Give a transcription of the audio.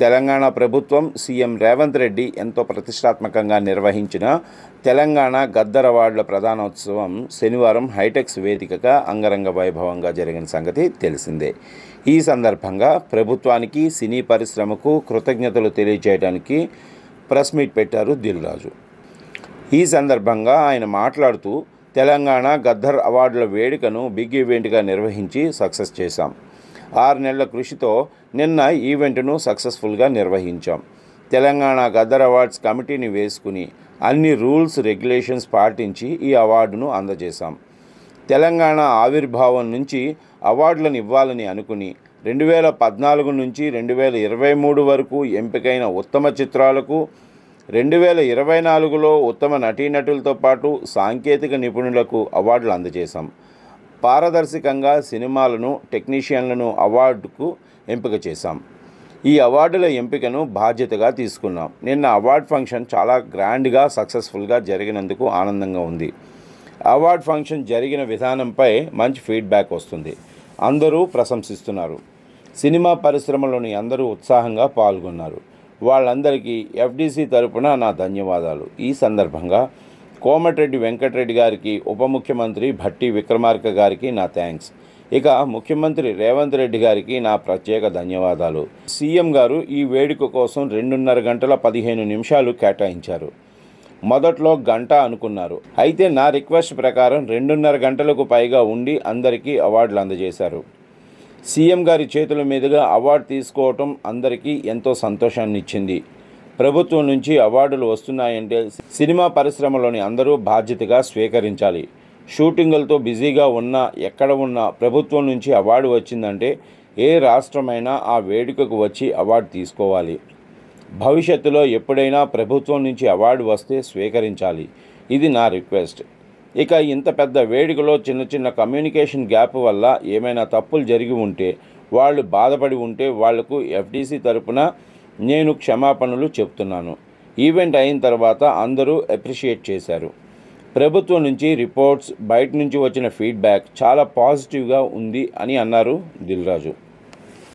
తెలంగాణ ప్రభుత్వం సీఎం రేవంత్ రెడ్డి ఎంతో ప్రతిష్టాత్మకంగా నిర్వహించిన తెలంగాణ గద్దర్ అవార్డుల ప్రధానోత్సవం శనివారం హైటెక్స్ వేదికగా అంగరంగ వైభవంగా జరిగిన సంగతి తెలిసిందే. ఈ సందర్భంగా ప్రభుత్వానికి, సినీ పరిశ్రమకు కృతజ్ఞతలు తెలియజేయడానికి ప్రెస్ మీట్ పెట్టారు దిల్ రాజు. ఈ సందర్భంగా ఆయన మాట్లాడుతూ, తెలంగాణ గద్దర్ అవార్డుల వేడుకను బిగ్ ఈవెంట్గా నిర్వహించి సక్సెస్ చేశాం. 6 నెలల కృషితో నిన్న ఈవెంట్ను సక్సెస్ఫుల్గా నిర్వహించాం. తెలంగాణ గద్దర్ అవార్డ్స్ కమిటీని వేసుకుని అన్ని రూల్స్, రెగ్యులేషన్స్ పాటించి ఈ అవార్డును అందజేశాం. తెలంగాణ ఆవిర్భావం నుంచి అవార్డులను ఇవ్వాలని అనుకుని 2014 నుంచి 2023 వరకు ఎంపికైన ఉత్తమ చిత్రాలకు, 2024లో ఉత్తమ నటీనటులతో పాటు సాంకేతిక నిపుణులకు అవార్డులు అందజేశాం. పారదర్శకంగా సినిమాలను, టెక్నీషియన్లను అవార్డుకు ఎంపిక చేశాం. ఈ అవార్డుల ఎంపికను బాధ్యతగా తీసుకున్నాం. నిన్న అవార్డ్ ఫంక్షన్ చాలా గ్రాండ్గా, సక్సెస్ఫుల్గా జరిగినందుకు ఆనందంగా ఉంది. అవార్డ్ ఫంక్షన్ జరిగిన విధానంపై మంచి ఫీడ్బ్యాక్ వస్తుంది. అందరూ ప్రశంసిస్తున్నారు. సినిమా పరిశ్రమలోని అందరూ ఉత్సాహంగా పాల్గొన్నారు. వాళ్ళందరికీ ఎఫ్డీసీ తరపున నా ధన్యవాదాలు. ఈ సందర్భంగా కోమటిరెడ్డి వెంకటరెడ్డి గారికి, ఉప ముఖ్యమంత్రి భట్టి విక్రమార్క గారికి నా థ్యాంక్స్. ఇక ముఖ్యమంత్రి రేవంత్ రెడ్డి గారికి నా ప్రత్యేక ధన్యవాదాలు. సీఎం గారు ఈ వేడుక కోసం 2:30 గంటల 15 నిమిషాలు కేటాయించారు. మొదట్లో గంట అనుకున్నారు. అయితే నా రిక్వెస్ట్ ప్రకారం 2:30 గంటలకు పైగా ఉండి అందరికీ అవార్డులు అందజేశారు. సీఎం గారి చేతుల మీదుగా అవార్డు తీసుకోవటం అందరికీ ఎంతో సంతోషాన్ని ఇచ్చింది. ప్రభుత్వం నుంచి అవార్డులు వస్తున్నాయంటే సినిమా పరిశ్రమలోని అందరూ బాధ్యతగా స్వీకరించాలి. షూటింగులతో బిజీగా ఉన్నా, ఎక్కడ ఉన్నా ప్రభుత్వం నుంచి అవార్డు వచ్చిందంటే ఏ రాష్ట్రమైనా ఆ వేడుకకు వచ్చి అవార్డు తీసుకోవాలి. భవిష్యత్తులో ఎప్పుడైనా ప్రభుత్వం నుంచి అవార్డు వస్తే స్వీకరించాలి. ఇది నా రిక్వెస్ట్. ఇక ఇంత పెద్ద వేడుకలో చిన్న కమ్యూనికేషన్ గ్యాప్ వల్ల ఏమైనా తప్పులు జరిగి ఉంటే, వాళ్ళు బాధపడి ఉంటే వాళ్లకు ఎఫ్డీసీ తరపున నేను క్షమాపణలు చెప్తున్నాను. ఈవెంట్ అయిన తర్వాత అందరూ అప్రిషియేట్ చేశారు. ప్రభుత్వం నుంచి రిపోర్ట్స్, బయట నుంచి వచ్చిన ఫీడ్బ్యాక్ చాలా పాజిటివ్గా ఉంది అని అన్నారు దిల్ రాజు.